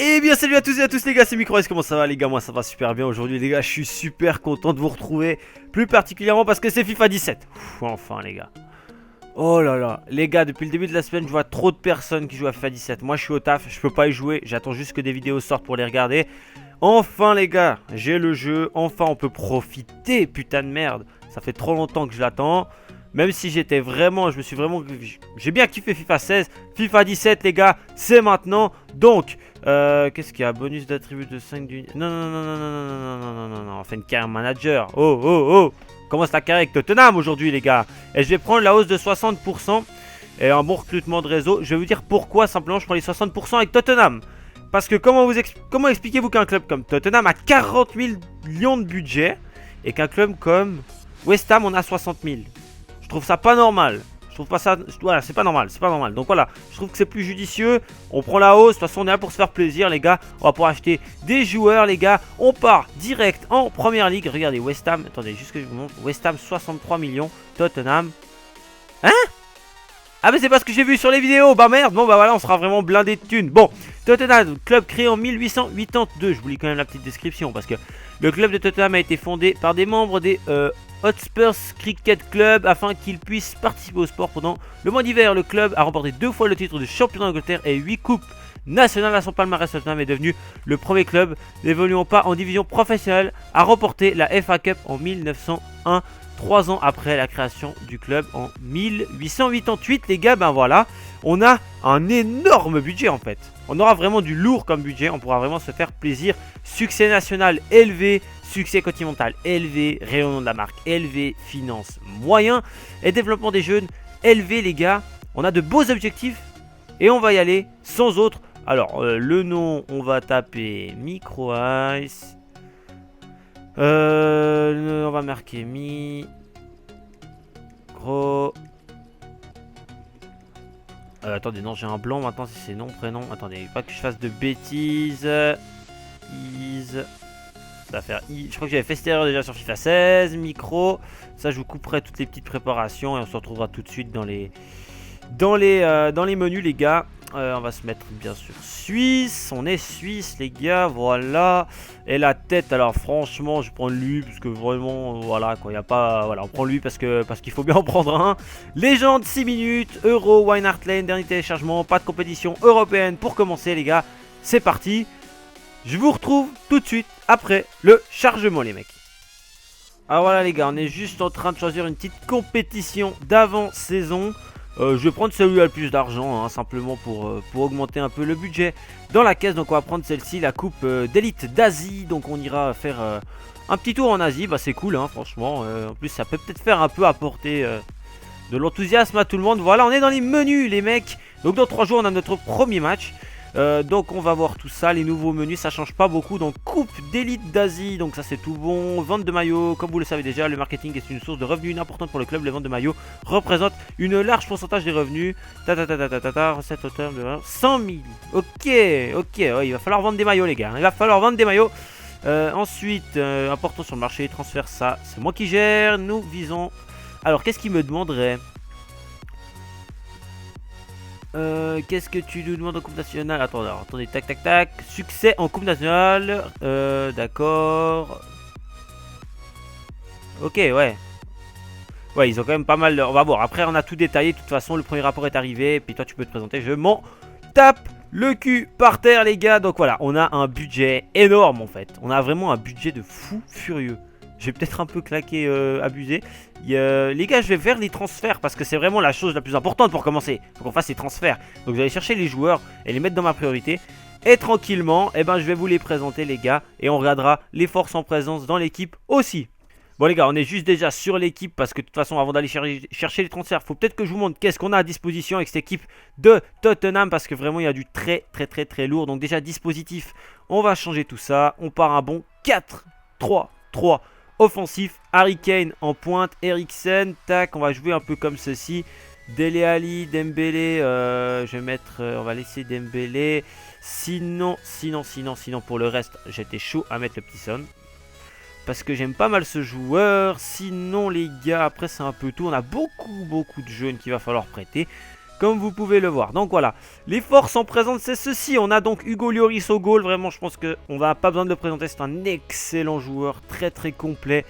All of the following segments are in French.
Eh bien salut à tous et à tous les gars, c'est Micro. Comment ça va les gars? Moi ça va super bien aujourd'hui les gars, je suis super content de vous retrouver. Plus particulièrement parce que c'est FIFA 17. Enfin les gars. Oh là là, les gars, depuis le début de la semaine je vois trop de personnes qui jouent à FIFA 17. Moi je suis au taf, je peux pas y jouer, j'attends juste que des vidéos sortent pour les regarder. Enfin les gars, j'ai le jeu, enfin on peut profiter, putain de merde. Ça fait trop longtemps que je l'attends. Même si j'étais vraiment, j'ai bien kiffé FIFA 16. FIFA 17 les gars, c'est maintenant. Donc, qu'est-ce qu'il y a? Bonus d'attribut de 5 du... Non, non, non, non, non, non, non, non, non, non, non, on fait une carrière manager. Oh, oh, oh. Commence la carrière avec Tottenham aujourd'hui les gars. Et je vais prendre la hausse de 60% et un bon recrutement de réseau. Je vais vous dire pourquoi simplement je prends les 60% avec Tottenham. Parce que comment expliquez-vous qu'un club comme Tottenham a 40 millions de budget et qu'un club comme West Ham on a 60 000? Je trouve ça pas normal. Je trouve pas ça... Voilà, c'est pas normal, c'est pas normal. Donc voilà, je trouve que c'est plus judicieux. On prend la hausse. De toute façon, on est là pour se faire plaisir, les gars. On va pouvoir acheter des joueurs, les gars. On part direct en première ligue. Regardez, West Ham. Attendez, juste que je vous montre. West Ham, 63 millions. Tottenham. Hein? Ah mais c'est pas ce que j'ai vu sur les vidéos. Bah merde, bon bah voilà, on sera vraiment blindé de thunes. Bon, Tottenham, club créé en 1882. Je vous lis quand même la petite description parce que le club de Tottenham a été fondé par des membres des Hotspurs Cricket Club afin qu'ils puissent participer au sport pendant le mois d'hiver. Le club a remporté 2 fois le titre de champion d'Angleterre et 8 coupes nationales à son palmarès. Tottenham est devenu le premier club n'évoluant pas en division professionnelle à remporter la FA Cup en 1901. 3 ans après la création du club en 1888, les gars, ben voilà, on a un énorme budget en fait. On aura vraiment du lourd comme budget, on pourra vraiment se faire plaisir. Succès national élevé, succès continental élevé, rayonnement de la marque élevé, finance moyen et développement des jeunes élevé, les gars. On a de beaux objectifs et on va y aller sans autre. Alors, le nom, on va taper Micro Ice. On va marquer Micro. Attendez, non, j'ai un blanc maintenant si c'est nom, prénom. Attendez, pas que je fasse de bêtises. Is. Ça va faire I. Je crois que j'avais fait cette erreur déjà sur FIFA 16. Micro. Ça, je vous couperai toutes les petites préparations et on se retrouvera tout de suite dans les menus, les gars. On va se mettre bien sûr Suisse. On est Suisse, les gars, voilà. Et la tête, alors franchement je prends lui parce que vraiment voilà quoi, il y a pas, voilà, on prend lui parce qu'il faut bien en prendre un. Légende 6 minutes, Euro, Wine Hart Lane, dernier téléchargement, pas de compétition européenne pour commencer, les gars. C'est parti. Je vous retrouve tout de suite après le chargement, les mecs. Alors voilà les gars, on est juste en train de choisir une petite compétition d'avant-saison. Je vais prendre celui à le plus d'argent, hein, simplement pour augmenter un peu le budget dans la caisse. Donc on va prendre celle-ci, la coupe d'élite d'Asie. Donc on ira faire un petit tour en Asie. Bah c'est cool, hein, franchement. En plus ça peut peut-être faire un peu apporter de l'enthousiasme à tout le monde. Voilà, on est dans les menus, les mecs. Donc dans 3 jours on a notre premier match. Donc on va voir tout ça, les nouveaux menus, ça change pas beaucoup. Donc coupe d'élite d'Asie, donc ça c'est tout bon. Vente de maillots, comme vous le savez déjà, le marketing est une source de revenus importante pour le club. Les ventes de maillots représentent une large pourcentage des revenus. Recette hauteur de 100 000. Ok, ouais, il va falloir vendre des maillots, les gars, il va falloir vendre des maillots. Ensuite, important sur le marché, transfert, ça c'est moi qui gère. Nous visons... Alors qu'est-ce qu'il me demanderait? Qu'est-ce que tu nous demandes en coupe nationale? Attendez, tac. Succès en coupe nationale. D'accord. Ok, ouais. Ouais, ils ont quand même pas mal. On va voir. Après, on a tout détaillé. De toute façon, le premier rapport est arrivé. Et puis toi, tu peux te présenter. Je m'en tape le cul par terre, les gars. Donc voilà, on a un budget énorme en fait. On a vraiment un budget de fou furieux. J'ai peut-être un peu claqué, abusé. Les gars, je vais faire les transferts parce que c'est vraiment la chose la plus importante pour commencer. Faut qu'on fasse les transferts. Donc, je vais aller chercher les joueurs et les mettre dans ma priorité. Et tranquillement, eh ben, je vais vous les présenter, les gars. Et on regardera les forces en présence dans l'équipe aussi. Bon, les gars, on est juste déjà sur l'équipe parce que de toute façon, avant d'aller chercher les transferts, faut peut-être que je vous montre qu'est-ce qu'on a à disposition avec cette équipe de Tottenham parce que vraiment, il y a du très lourd. Donc, déjà, dispositif, on va changer tout ça. On part un bon 4-3-3. Offensif, Harry Kane en pointe, Eriksen, tac, on va jouer un peu comme ceci. Dele Alli, Dembélé, je vais mettre, on va laisser Dembélé. Sinon, pour le reste, j'étais chaud à mettre le petit Son. Parce que j'aime pas mal ce joueur. Sinon, les gars, après c'est un peu tout. On a beaucoup de jeunes qu'il va falloir prêter. comme vous pouvez le voir. Donc voilà, les forces en présence c'est ceci. On a donc Hugo Lloris au goal, vraiment je pense qu'on va pas besoin de le présenter, c'est un excellent joueur, très très complet.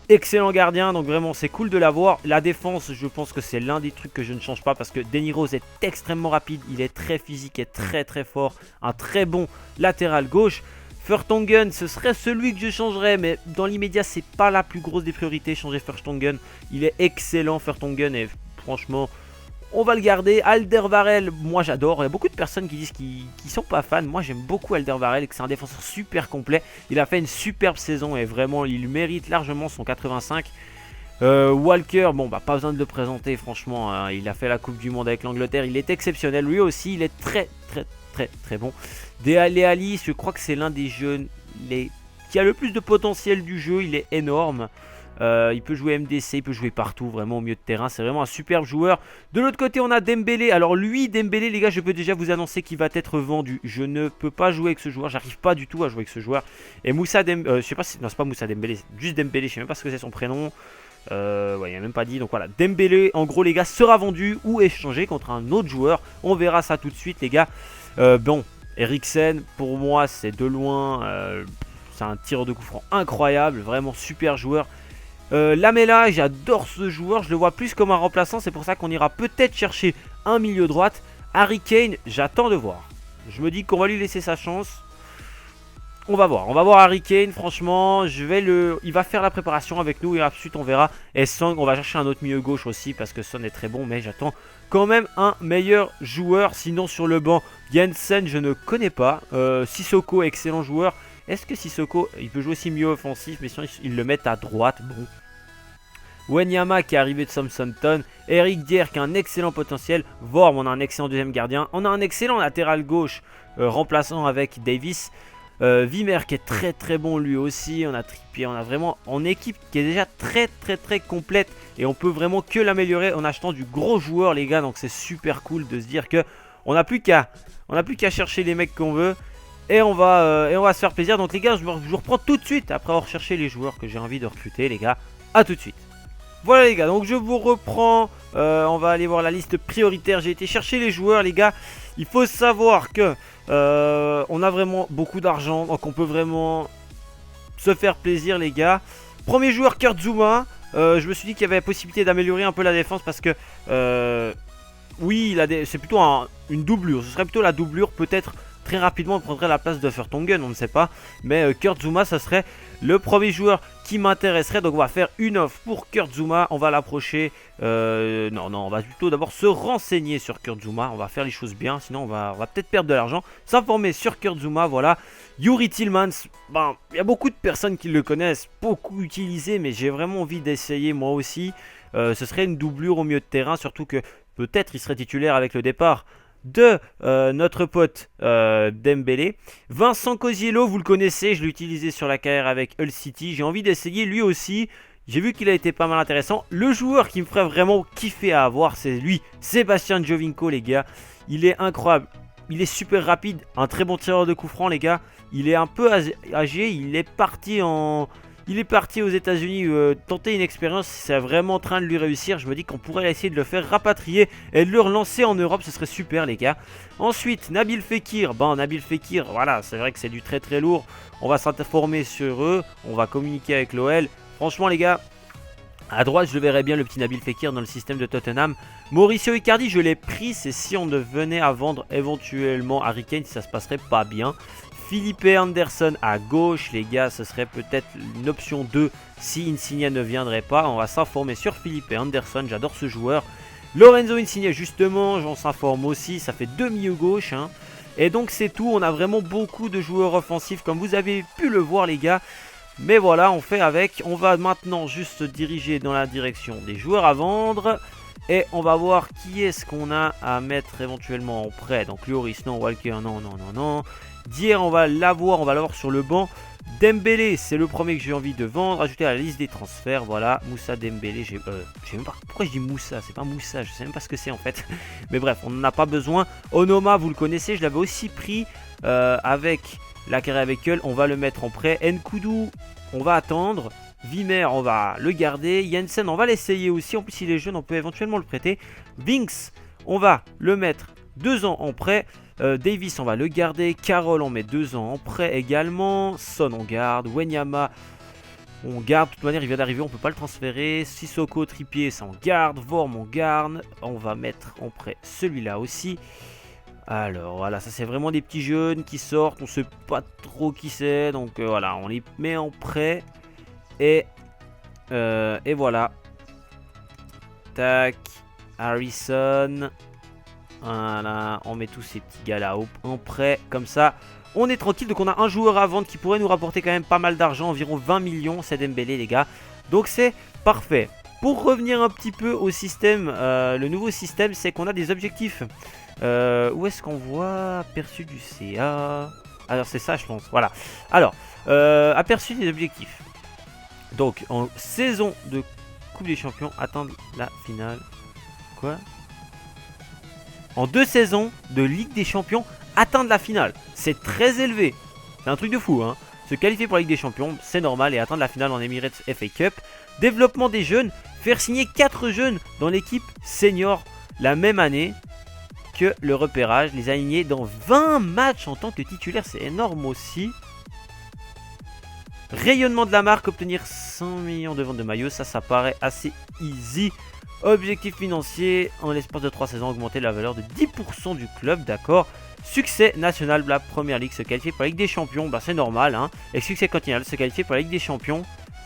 Excellent gardien, donc vraiment c'est cool de l'avoir. La défense, je pense que c'est l'un des trucs que je ne change pas parce que Danny Rose est extrêmement rapide, il est très physique et très très fort. Un très bon latéral gauche. Vertonghen, ce serait celui que je changerais, mais dans l'immédiat, c'est pas la plus grosse des priorités, changer Vertonghen. Il est excellent, Vertonghen, et franchement, on va le garder. Alderweireld, moi j'adore. Il y a beaucoup de personnes qui disent qu'ils sont pas fans. Moi j'aime beaucoup Alderweireld et que c'est un défenseur super complet. Il a fait une superbe saison et vraiment il mérite largement son 85. Walker, bon bah pas besoin de le présenter franchement. Hein, il a fait la Coupe du Monde avec l'Angleterre. Il est exceptionnel. Lui aussi il est très bon. Dele Alli, je crois que c'est l'un des jeunes qui a le plus de potentiel du jeu. Il est énorme. Il peut jouer MDC, il peut jouer partout, vraiment au milieu de terrain. C'est vraiment un superbe joueur. De l'autre côté, on a Dembélé. Alors lui, Dembélé, les gars, je peux déjà vous annoncer qu'il va être vendu. Je ne peux pas jouer avec ce joueur. J'arrive pas du tout à jouer avec ce joueur. Et Moussa Dembélé, je sais pas si... Non, c'est pas Moussa Dembélé, c'est juste Dembélé. Je sais même pas ce que c'est son prénom. Ouais, il a même pas dit. Donc voilà, Dembélé, en gros, les gars, sera vendu ou échangé contre un autre joueur. On verra ça tout de suite, les gars. Bon, Eriksen, pour moi, c'est de loin... c'est un tireur de coup franc incroyable. Vraiment super joueur. Lamela, j'adore ce joueur, je le vois plus comme un remplaçant, c'est pour ça qu'on ira peut-être chercher un milieu droite. Harry Kane, j'attends de voir. Je me dis qu'on va lui laisser sa chance. On va voir Harry Kane, franchement, il va faire la préparation avec nous et ensuite on verra. Et Son, on va chercher un autre milieu gauche aussi parce que Son est très bon, mais j'attends quand même un meilleur joueur. Sinon sur le banc, Jensen, je ne connais pas. Sissoko, excellent joueur. Est-ce que Sissoko, il peut jouer aussi mieux offensif, mais sinon ils le mettent à droite, bon. Wanyama qui est arrivé de Southampton, Eric Dier qui a un excellent potentiel, Vorm, on a un excellent deuxième gardien, on a un excellent latéral gauche remplaçant avec Davis, Wimmer qui est très bon lui aussi, on a Trippier, on a vraiment en équipe qui est déjà très complète et on peut vraiment que l'améliorer en achetant du gros joueur les gars, donc c'est super cool de se dire que on n'a plus qu'à chercher les mecs qu'on veut. Et on va se faire plaisir. Donc les gars, je vous reprends tout de suite après avoir cherché les joueurs que j'ai envie de recruter les gars. A tout de suite. Voilà les gars, donc je vous reprends. On va aller voir la liste prioritaire. J'ai été chercher les joueurs les gars. Il faut savoir que on a vraiment beaucoup d'argent. Donc on peut vraiment se faire plaisir les gars. Premier joueur Kurt Zouma. Je me suis dit qu'il y avait la possibilité d'améliorer un peu la défense parce que oui, c'est plutôt une doublure. Ce serait plutôt la doublure peut-être. Très rapidement, on prendrait la place de Vertonghen, on ne sait pas. Mais Kurt Zouma, ça serait le premier joueur qui m'intéresserait. Donc on va faire une offre pour Kurt Zouma. On va l'approcher. Non, on va plutôt d'abord se renseigner sur Kurt Zouma. On va faire les choses bien, sinon on va peut-être perdre de l'argent. S'informer sur Kurt Zouma, voilà. Yuri Tillmans, ben, il y a beaucoup de personnes qui le connaissent, beaucoup utilisé, mais j'ai vraiment envie d'essayer moi aussi. Ce serait une doublure au milieu de terrain, surtout que peut-être il serait titulaire avec le départ de notre pote Dembélé. Vincent Cosiello, vous le connaissez, je l'ai utilisé sur la carrière avec Hull City. J'ai envie d'essayer lui aussi. J'ai vu qu'il a été pas mal intéressant. Le joueur qui me ferait vraiment kiffer à avoir, c'est lui, Sébastien Giovinco, les gars. Il est incroyable. Il est super rapide, un très bon tireur de coups francs, les gars. Il est un peu âgé, il est parti aux États-Unis tenter une expérience. C'est vraiment en train de lui réussir. Je me dis qu'on pourrait essayer de le faire rapatrier et de le relancer en Europe. Ce serait super, les gars. Ensuite, Nabil Fekir. Nabil Fekir, voilà, c'est vrai que c'est du très lourd. On va s'informer sur eux. On va communiquer avec l'OL. Franchement, les gars, à droite, je le verrais bien, le petit Nabil Fekir dans le système de Tottenham. Mauricio Icardi, je l'ai pris. C'est si on venait à vendre éventuellement Harry Kane, si ça se passerait pas bien. Philippe Anderson à gauche, les gars, ce serait peut-être une option 2 si Insigne ne viendrait pas. On va s'informer sur Philippe Anderson, j'adore ce joueur. Lorenzo Insigne, justement, j'en s'informe aussi, ça fait 2 milieux gauche. Hein. Et donc c'est tout, on a vraiment beaucoup de joueurs offensifs, comme vous avez pu le voir, les gars. Mais voilà, on fait avec. On va maintenant juste se diriger dans la direction des joueurs à vendre. Et on va voir qui est-ce qu'on a à mettre éventuellement en prêt. Donc Lloris, non, Walker, non. Dier, on va l'avoir sur le banc. Dembélé, c'est le premier que j'ai envie de vendre. Ajouter à la liste des transferts, voilà. Moussa Dembélé, je sais même pas pourquoi je dis Moussa, c'est pas Moussa, je sais même pas ce que c'est en fait. Mais bref, on n'en a pas besoin. Onoma, vous le connaissez, je l'avais aussi pris avec la carrière avec Hull. On va le mettre en prêt. Nkoudou, on va attendre. Wimmer, on va le garder. Jensen, on va l'essayer aussi. En plus, il est jeune, on peut éventuellement le prêter. Vinks, On va le mettre 2 ans en prêt. Davis, on va le garder. Carroll, on met 2 ans en prêt également. Son, on garde. Wenyama, on garde. De toute manière, il vient d'arriver, on peut pas le transférer. Sissoko, Trippier, ça on garde. Vorm, on garde. On va mettre en prêt celui-là aussi. Alors voilà, ça c'est vraiment des petits jeunes qui sortent. On sait pas trop qui c'est. Donc voilà, on les met en prêt. Et voilà. Tac. Harrison. Voilà, on met tous ces petits gars là en prêt. Comme ça, on est tranquille. Donc on a un joueur à vendre qui pourrait nous rapporter quand même pas mal d'argent. Environ 20 millions, c'est Dembélé les gars. Donc c'est parfait. Pour revenir un petit peu au système, le nouveau système, c'est qu'on a des objectifs. Où est-ce qu'on voit aperçu du CA? Alors c'est ça je pense, voilà. Alors, aperçu des objectifs. Donc en saison de Coupe des Champions, atteindre la finale. Quoi? En 2 saisons de Ligue des Champions, atteindre la finale. C'est très élevé. C'est un truc de fou, hein. Se qualifier pour la Ligue des Champions, c'est normal. Et atteindre la finale en Emirates FA Cup. Développement des jeunes. Faire signer 4 jeunes dans l'équipe senior la même année que le repérage. Les aligner dans 20 matchs en tant que titulaire. C'est énorme aussi. Rayonnement de la marque. Obtenir 100 millions de ventes de maillots. Ça paraît assez easy. Objectif financier, en l'espace de 3 saisons, augmenter la valeur de 10% du club, d'accord. Succès national, la première ligue, se qualifier pour la Ligue des Champions, bah c'est normal, hein. Et succès continental, se qualifier pour la Ligue des Champions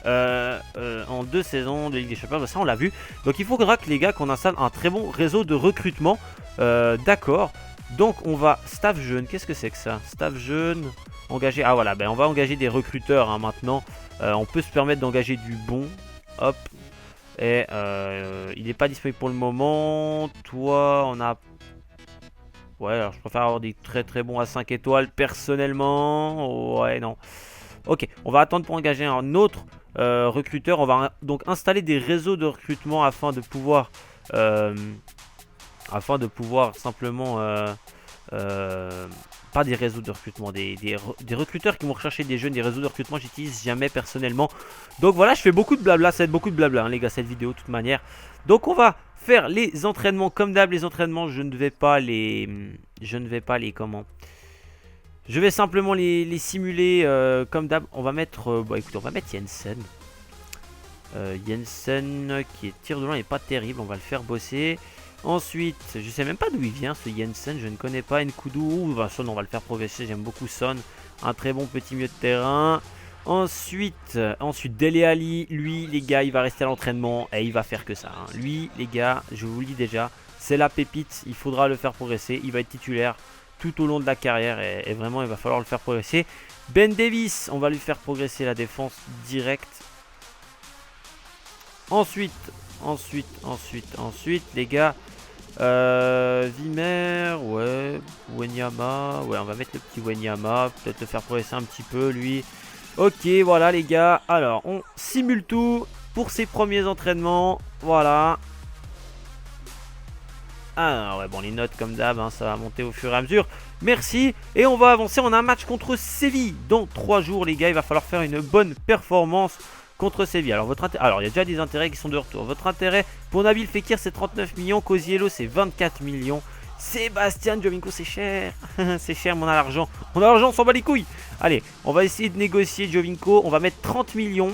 en 2 saisons de Ligue des Champions, bah ça on l'a vu. Donc il faudra que les gars qu'on installe un très bon réseau de recrutement, d'accord. Donc on va, staff jeune, qu'est-ce que c'est que ça? Staff jeune, engager, ah voilà, ben on va engager des recruteurs hein, maintenant. On peut se permettre d'engager du bon, hop. Et il n'est pas disponible pour le moment. Toi, on a... Ouais, alors je préfère avoir des très très bons à 5 étoiles personnellement. Ouais, non. Ok, on va attendre pour engager un autre recruteur. On va donc installer des réseaux de recrutement afin de pouvoir simplement... pas des réseaux de recrutement, des recruteurs qui vont rechercher des jeunes, des réseaux de recrutement, j'utilise jamais personnellement. Donc voilà, je fais beaucoup de blabla, ça va être beaucoup de blabla hein, les gars, cette vidéo de toute manière. Donc on va faire les entraînements comme d'hab, les entraînements, je ne vais pas les comment. Je vais simplement les simuler comme d'hab. On va mettre, bon écoute, on va mettre Jensen. Jensen qui est tir de loin, il n'est pas terrible, on va le faire bosser. Ensuite, je sais même pas d'où il vient ce Jensen, je ne connais pas. Nkoudou, bah, Son on va le faire progresser, j'aime beaucoup Son. Un très bon petit milieu de terrain. Ensuite Dele Alli, lui les gars, il va rester à l'entraînement et il va faire que ça. Hein. Lui les gars, je vous le dis déjà, c'est la pépite, il faudra le faire progresser. Il va être titulaire tout au long de la carrière et vraiment il va falloir le faire progresser. Ben Davis, on va lui faire progresser la défense directe. Ensuite les gars, Vimer, ouais, Wenyama, ouais, on va mettre le petit Wenyama, peut-être le faire progresser un petit peu lui. Ok, voilà les gars, alors on simule tout pour ces premiers entraînements, voilà. Ah ouais, bon, les notes comme d'hab, hein, ça va monter au fur et à mesure. Merci, et on va avancer, on a un match contre Séville dans 3 jours les gars, il va falloir faire une bonne performance contre Séville. Alors, alors, il y a déjà des intérêts qui sont de retour. Votre intérêt pour Nabil Fekir, c'est 39 millions. Cosiello, c'est 24 millions. Sébastien Giovinco, c'est cher. C'est cher, mais on a l'argent. On a l'argent, on s'en bat les couilles. Allez, on va essayer de négocier Giovinco. On va mettre 30 millions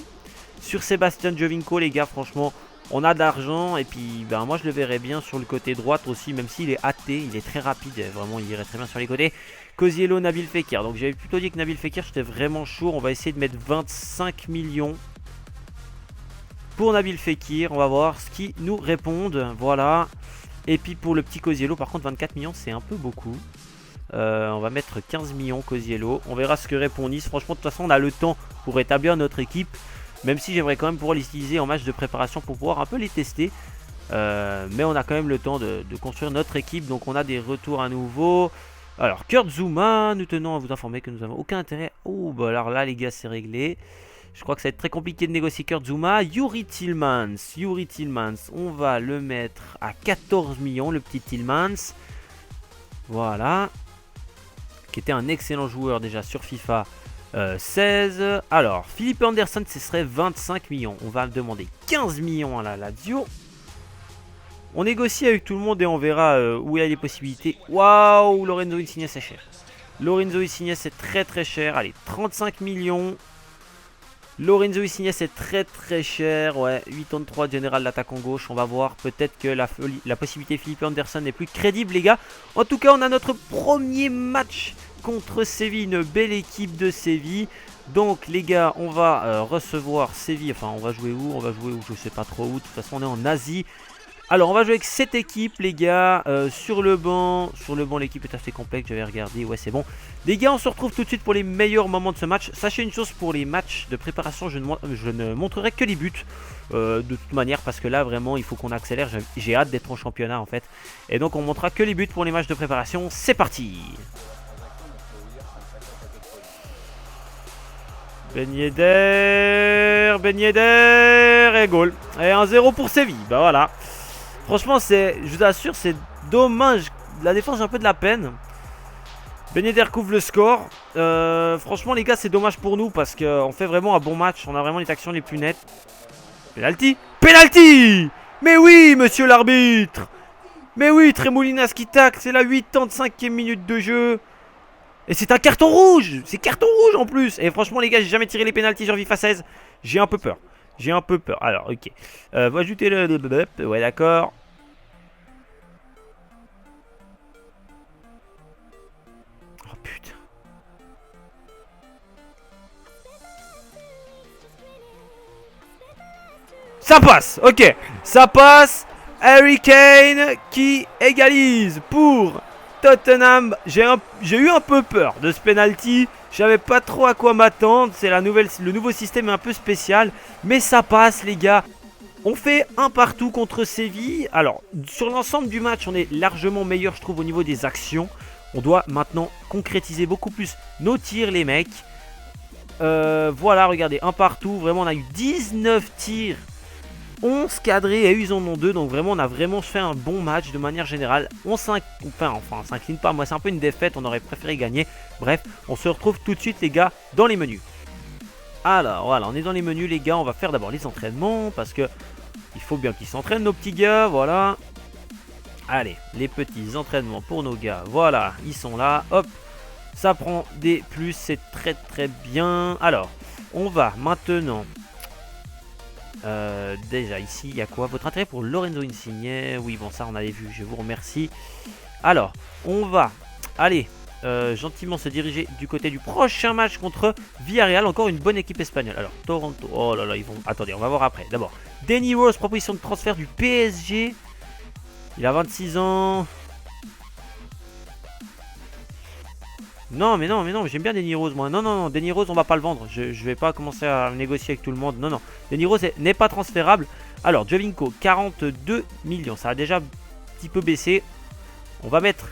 sur Sébastien Giovinco, les gars. Franchement, on a de l'argent. Et puis, ben, moi, je le verrais bien sur le côté droite aussi, même s'il est hâté. Il est très rapide. Vraiment, il irait très bien sur les côtés. Cosiello, Nabil Fekir. Donc, j'avais plutôt dit que Nabil Fekir, j'étais vraiment chaud. On va essayer de mettre 25 millions. Pour Nabil Fekir, on va voir ce qu'ils nous répondent. Voilà. Et puis pour le petit Cosiello, par contre 24 millions c'est un peu beaucoup. On va mettre 15 millions Cosiello. On verra ce que répond Nice. Franchement de toute façon on a le temps pour établir notre équipe. Même si j'aimerais quand même pouvoir les utiliser en match de préparation pour pouvoir un peu les tester. Mais on a quand même le temps de construire notre équipe. Donc on a des retours à nouveau. Alors Kurt Zouma, nous tenons à vous informer que nous n'avons aucun intérêt. Oh bah alors là les gars c'est réglé. Je crois que ça va être très compliqué de négocier Kurt Zouma. Youri Tillmans, on va le mettre à 14 millions, le petit Tillmans. Voilà. Qui était un excellent joueur déjà sur FIFA 16. Alors, Philippe Anderson, ce serait 25 millions. On va demander 15 millions à la Lazio. On négocie avec tout le monde et on verra où il y a les possibilités. Waouh, Lorenzo Insigne, c'est cher. Lorenzo Insigne, c'est très très cher. Allez, 35 millions. Lorenzo Insigne, c'est très très cher. Ouais, 83 général d'attaque en gauche. On va voir. Peut-être que la possibilité Philippe Anderson est plus crédible, les gars. En tout cas, on a notre premier match contre Séville. Une belle équipe de Séville. Donc, les gars, on va recevoir Séville. Enfin, on va jouer où? On va jouer où? Je sais pas trop où. De toute façon, on est en Asie. Alors, on va jouer avec cette équipe, les gars. Sur le banc, l'équipe est assez complète. Je vais regarder. Ouais, c'est bon. Les gars, on se retrouve tout de suite pour les meilleurs moments de ce match. Sachez une chose, pour les matchs de préparation, je ne montrerai que les buts. De toute manière, parce que là, vraiment, il faut qu'on accélère. J'ai hâte d'être en championnat, en fait. Et donc, on montrera que les buts pour les matchs de préparation. C'est parti. Ben Yedder et goal. Et 1-0 pour Séville. Bah voilà. Franchement, je vous assure, c'est dommage. La défense, j'ai un peu de la peine. Ben Yedder couvre le score. Franchement, les gars, c'est dommage pour nous parce qu'on fait vraiment un bon match. On a vraiment les actions les plus nettes. Penalty. Penalty. Mais oui, monsieur l'arbitre. Mais oui, Tremoulinas qui tacle. C'est la 85e minute de jeu. Et c'est un carton rouge. C'est carton rouge en plus. Et franchement, les gars, j'ai jamais tiré les pénaltys sur FIFA 16. J'ai un peu peur. Alors, ok. On va ajouter le... Ouais, d'accord. Oh, putain. Ça passe. Ok. Ça passe. Harry Kane qui égalise pour Tottenham. J'ai eu un peu peur de ce penalty. Je savais pas trop à quoi m'attendre. C'est le nouveau système est un peu spécial. Mais ça passe, les gars. On fait un partout contre Séville. Alors, sur l'ensemble du match, on est largement meilleur, je trouve, au niveau des actions. On doit maintenant concrétiser beaucoup plus nos tirs, les mecs. Voilà, regardez, un partout. Vraiment, on a eu 19 tirs. 11 cadrés et eux ils en ont 2. Donc vraiment on a vraiment fait un bon match de manière générale. On s'incline pas. Moi c'est un peu une défaite. On aurait préféré gagner. Bref, on se retrouve tout de suite les gars dans les menus. Alors voilà, on est dans les menus les gars. On va faire d'abord les entraînements. Parce que il faut bien qu'ils s'entraînent nos petits gars. Voilà. Allez, les petits entraînements pour nos gars. Voilà, ils sont là. Hop. Ça prend des plus. C'est très très bien. Alors, on va maintenant... déjà ici il y a quoi? Votre intérêt pour Lorenzo Insigne? Oui bon ça on avait vu, je vous remercie. Alors on va aller gentiment se diriger du côté du prochain match contre Villarreal. Encore une bonne équipe espagnole. Alors Toronto, oh là là ils vont... Attendez on va voir après. D'abord Danny Rose, proposition de transfert du PSG. Il a 26 ans. Non, mais j'aime bien Danny Rose, moi. Non, Danny Rose, on va pas le vendre. Je vais pas commencer à négocier avec tout le monde. Non. Danny Rose n'est pas transférable. Alors, Jovinko, 42 millions. Ça a déjà un petit peu baissé. On va mettre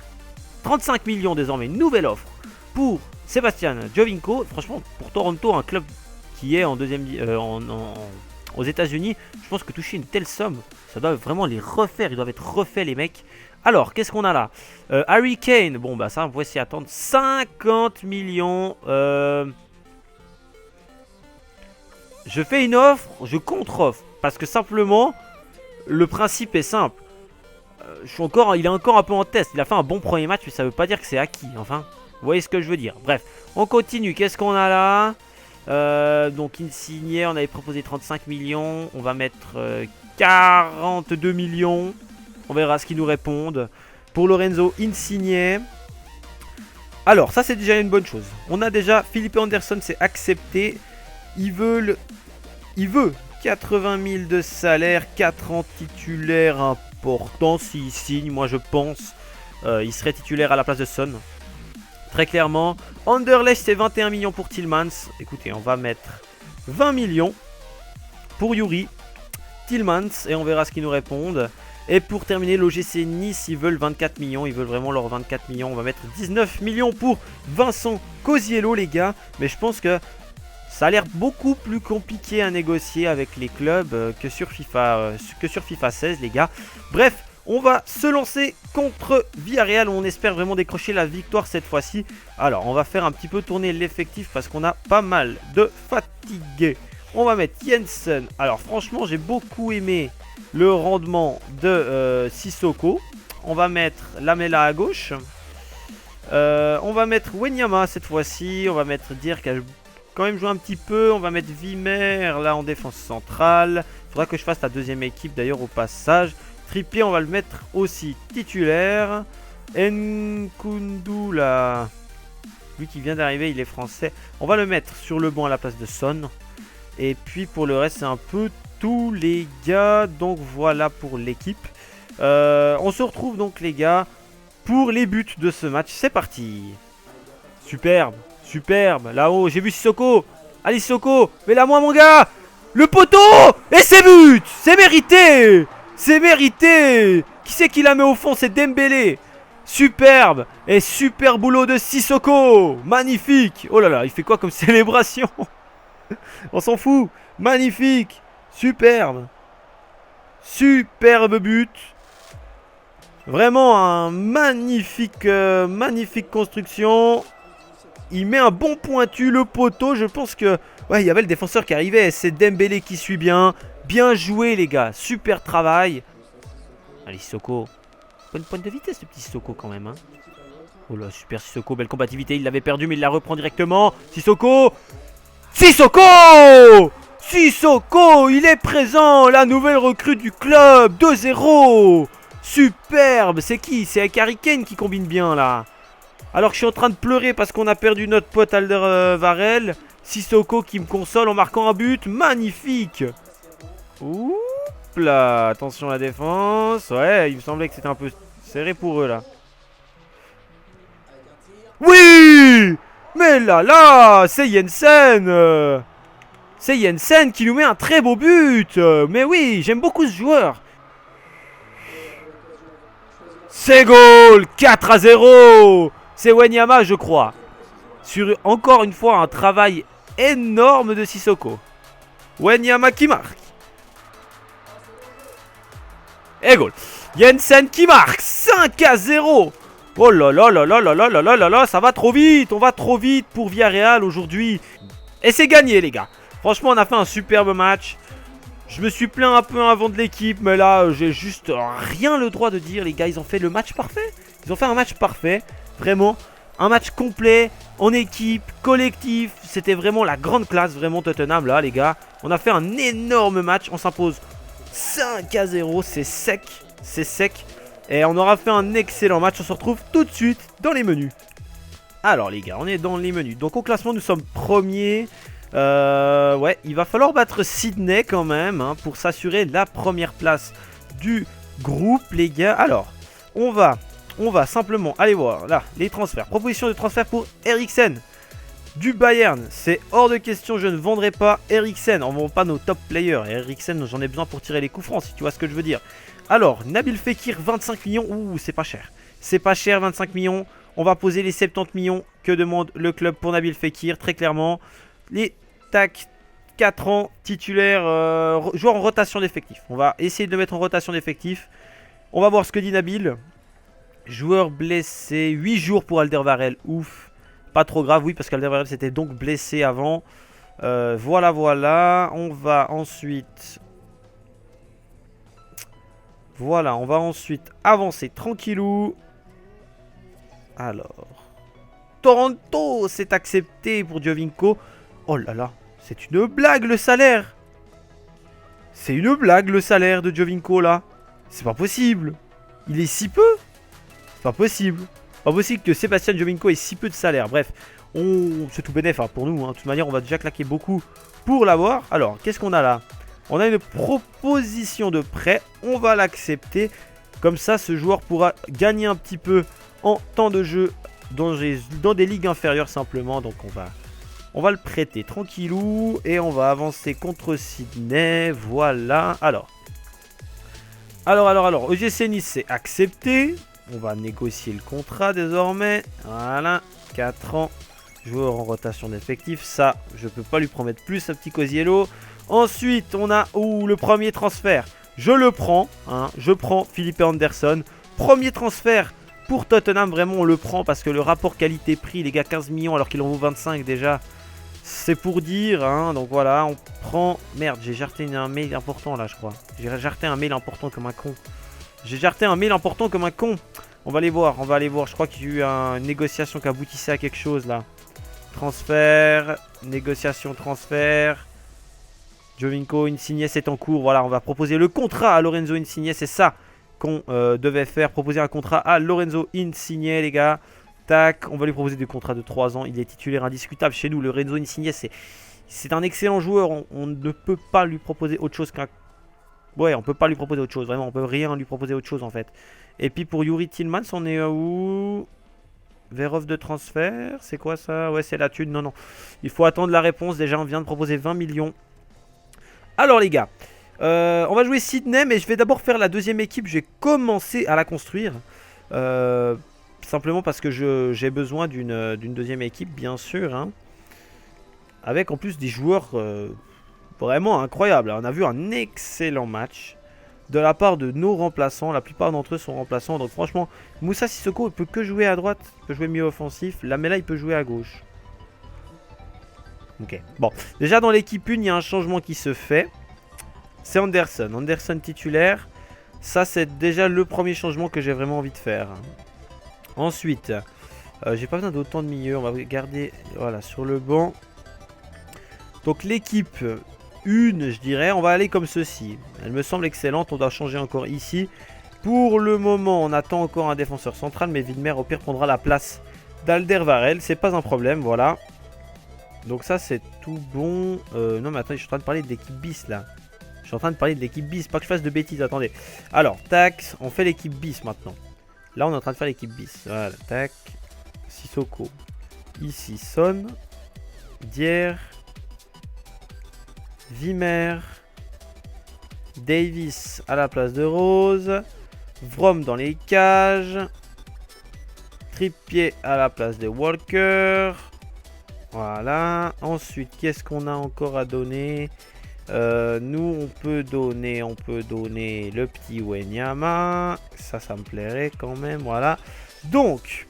35 millions désormais. Nouvelle offre pour Sébastien Jovinko. Franchement, pour Toronto, un club qui est en deuxième aux États-Unis, je pense que toucher une telle somme, ça doit vraiment les refaire. Ils doivent être refaits, les mecs. Alors, qu'est-ce qu'on a là? Harry Kane, bon bah ça on pourrait s'y attendre. 50 millions. Je fais une offre, je contre-offre. Parce que simplement, le principe est simple. Il est encore un peu en test. Il a fait un bon premier match, mais ça veut pas dire que c'est acquis. Enfin, vous voyez ce que je veux dire. Bref, on continue. Qu'est-ce qu'on a là? Donc Insigne, on avait proposé 35 millions. On va mettre 42 millions. On verra ce qu'ils nous répondent. Pour Lorenzo Insigne. Alors, ça c'est déjà une bonne chose. On a déjà Philippe Anderson, c'est accepté. Il veut 80 000 de salaire, 4 ans titulaire important. S'il signe, moi je pense, il serait titulaire à la place de Son. Très clairement. Anderlecht, c'est 21 millions pour Tielemans. Écoutez, on va mettre 20 millions pour Yuri Tielemans. Et on verra ce qu'ils nous répondent. Et pour terminer, l'OGC Nice, ils veulent 24 millions. Ils veulent vraiment leurs 24 millions. On va mettre 19 millions pour Vincent Cosiello, les gars. Mais je pense que ça a l'air beaucoup plus compliqué à négocier avec les clubs que sur FIFA 16, les gars. Bref, on va se lancer contre Villarreal. On espère vraiment décrocher la victoire cette fois-ci. Alors, on va faire un petit peu tourner l'effectif parce qu'on a pas mal de fatigués. On va mettre Jensen. Alors, franchement, j'ai beaucoup aimé le rendement de Sissoko. On va mettre Lamela à gauche. On va mettre Wanyama cette fois-ci. On va mettre Dirk qui a quand même joué un petit peu. On va mettre Vimer là en défense centrale. Il faudra que je fasse la deuxième équipe d'ailleurs au passage. Trippier, on va le mettre aussi titulaire. Nkundu là, lui qui vient d'arriver, il est français. On va le mettre sur le banc à la place de Son. Et puis pour le reste, c'est un peu tout les gars. Donc voilà pour l'équipe. On se retrouve donc les gars pour les buts de ce match. C'est parti. Superbe, superbe. Là-haut, j'ai vu Sissoko. Allez Sissoko, mets-la moi mon gars. Le poteau. Et c'est but. C'est mérité. C'est mérité. Qui c'est qui la met au fond? C'est Dembélé. Superbe. Et super boulot de Sissoko. Magnifique. Oh là là, il fait quoi comme célébration? On s'en fout. Magnifique. Superbe. Superbe but. Vraiment un magnifique, magnifique construction. Il met un bon pointu, le poteau. Je pense que... ouais, il y avait le défenseur qui arrivait. C'est Dembélé qui suit bien. Bien joué les gars. Super travail. Allez Sissoko. Bonne pointe de vitesse le petit Sissoko quand même. Hein. Oh là, super Sissoko. Belle combativité. Il l'avait perdu mais il la reprend directement. Sissoko. Sissoko. Sissoko. Il est présent. La nouvelle recrue du club. 2-0. Superbe. C'est qui? C'est avec Harry Kane qui combine bien là. Alors que je suis en train de pleurer parce qu'on a perdu notre pote Alderweireld. Sissoko qui me console en marquant un but. Magnifique. Oups là. Attention à la défense. Ouais, il me semblait que c'était un peu serré pour eux là. Oui. Mais là, c'est Jensen. C'est Jensen qui nous met un très beau but. Mais oui, j'aime beaucoup ce joueur. C'est goal. 4-0. C'est Wanyama je crois. Sur encore une fois un travail énorme de Sissoko. Wanyama qui marque. Et goal. Jensen qui marque. 5-0. Oh là là là là là là là là là là. Ça va trop vite. On va trop vite pour Villarreal aujourd'hui. Et c'est gagné les gars. Franchement on a fait un superbe match. Je me suis plaint un peu avant de l'équipe. Mais là j'ai juste rien le droit de dire les gars. Ils ont fait le match parfait. Ils ont fait un match parfait. Vraiment. Un match complet. En équipe. Collectif. C'était vraiment la grande classe. Vraiment Tottenham là les gars. On a fait un énorme match. On s'impose 5-0. C'est sec. C'est sec. Et on aura fait un excellent match. On se retrouve tout de suite dans les menus. Alors les gars, on est dans les menus. Donc au classement, nous sommes premiers. Ouais, il va falloir battre Sydney quand même hein, pour s'assurer la première place du groupe les gars. Alors, on va simplement aller voir là les transferts. Proposition de transfert pour Eriksen du Bayern. C'est hors de question, je ne vendrai pas Eriksen. On ne vend pas nos top players. Et Eriksen, j'en ai besoin pour tirer les coups francs si tu vois ce que je veux dire. Alors, Nabil Fekir, 25 millions. Ouh, c'est pas cher. C'est pas cher, 25 millions. On va poser les 70 millions que demande le club pour Nabil Fekir, très clairement. Les tac, 4 ans, titulaire, joueur en rotation d'effectifs. On va essayer de le mettre en rotation d'effectifs. On va voir ce que dit Nabil. Joueur blessé, 8 jours pour Alderweireld. Ouf, pas trop grave, oui, parce qu'Alderweireld s'était donc blessé avant. Voilà, voilà. On va ensuite... Voilà, on va ensuite avancer tranquillou. Alors, Toronto, c'est accepté pour Giovinco. Oh là là, c'est une blague le salaire. C'est une blague le salaire de Giovinco là. C'est pas possible. Il est si peu. C'est pas possible. Pas possible que Sébastien Giovinco ait si peu de salaire. Bref, c'est tout bénef hein, pour nous. Hein. De toute manière, on va déjà claquer beaucoup pour l'avoir. Alors, qu'est-ce qu'on a là? On a une proposition de prêt. On va l'accepter. Comme ça, ce joueur pourra gagner un petit peu en temps de jeu dans des ligues inférieures simplement. Donc, on va le prêter tranquillou. Et on va avancer contre Sydney. Voilà. Alors, EGC Nice, c'est accepté. On va négocier le contrat désormais. Voilà. 4 ans. Joueur en rotation d'effectifs. Ça, je peux pas lui promettre plus, ce petit Cosiello. Ensuite, on a le premier transfert. Je le prends. Hein, je prends Philippe Anderson. Premier transfert pour Tottenham. Vraiment, on le prend parce que le rapport qualité-prix, les gars, 15 millions alors qu'il en vaut 25 déjà. C'est pour dire, hein, donc voilà, on prend... Merde, j'ai jarté un mail important là, je crois. J'ai jarté un mail important comme un con. J'ai jarté un mail important comme un con. On va aller voir, on va aller voir. Je crois qu'il y a eu une négociation qui aboutissait à quelque chose là. Transfert, négociation, transfert. Giovinco Insigne, c'est en cours. Voilà, on va proposer le contrat à Lorenzo Insigne. C'est ça qu'on devait faire. Proposer un contrat à Lorenzo Insigne, les gars. Tac, on va lui proposer des contrats de 3 ans. Il est titulaire indiscutable chez nous. Lorenzo Insigne, c'est un excellent joueur. On ne peut pas lui proposer autre chose qu'un... Ouais, on peut pas lui proposer autre chose. Vraiment, on peut rien lui proposer autre chose en fait. Et puis pour Youri Tillmans, on est où? Vers offre de transfert, c'est quoi ça? Ouais, c'est la thune. Non, non. Il faut attendre la réponse. Déjà, on vient de proposer 20 millions. Alors les gars, on va jouer Sydney, mais je vais d'abord faire la deuxième équipe. Je vais commencer à la construire. Simplement parce que j'ai besoin d'une deuxième équipe, bien sûr. Hein, avec en plus des joueurs vraiment incroyables. On a vu un excellent match de la part de nos remplaçants. La plupart d'entre eux sont remplaçants. Donc franchement, Moussa Sissoko il peut que jouer à droite. Il peut jouer mieux offensif. Lamela il peut jouer à gauche. Ok. Bon. Déjà dans l'équipe 1, il y a un changement qui se fait. C'est Anderson. Anderson titulaire. Ça c'est déjà le premier changement que j'ai vraiment envie de faire. Ensuite, j'ai pas besoin d'autant de milieu. On va garder voilà, sur le banc. Donc l'équipe... je dirais, on va aller comme ceci. Elle me semble excellente, on doit changer encore ici. Pour le moment, on attend encore un défenseur central, mais Widmer au pire prendra la place d'Alderweireld, c'est pas un problème, voilà. Donc ça c'est tout bon. Non mais attendez, je suis en train de parler de l'équipe bis là. Je suis en train de parler de l'équipe bis, pas que je fasse de bêtises, attendez. Alors, tac, on fait l'équipe bis maintenant. Là on est en train de faire l'équipe bis, voilà, tac. Sissoko, ici Son, Dier, Wimmer, Davis à la place de Rose, Vroom dans les cages, Trippier à la place de Walker. Voilà. Ensuite, qu'est-ce qu'on a encore à donner? Nous, on peut donner le petit Wanyama. Ça me plairait quand même. Voilà. Donc,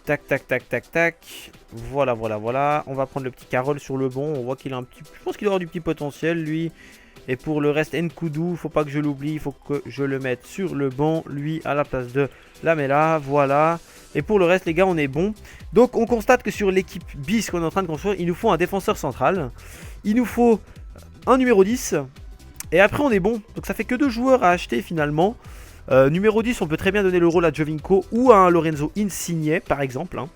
tac, tac, tac, tac, tac. Voilà, voilà, voilà. On va prendre le petit Carroll sur le bon. On voit qu'il a un petit... Je pense qu'il aura du petit potentiel, lui. Et pour le reste, Nkoudou, faut pas que je l'oublie. Il faut que je le mette sur le banc, lui, à la place de Lamela. Voilà. Et pour le reste, les gars, on est bon. Donc, on constate que sur l'équipe bis qu'on est en train de construire, il nous faut un défenseur central. Il nous faut un numéro 10. Et après, on est bon. Donc, ça fait que 2 joueurs à acheter, finalement. Numéro 10, on peut très bien donner le rôle à Giovinco ou à un Lorenzo Insigne, par exemple. Hein.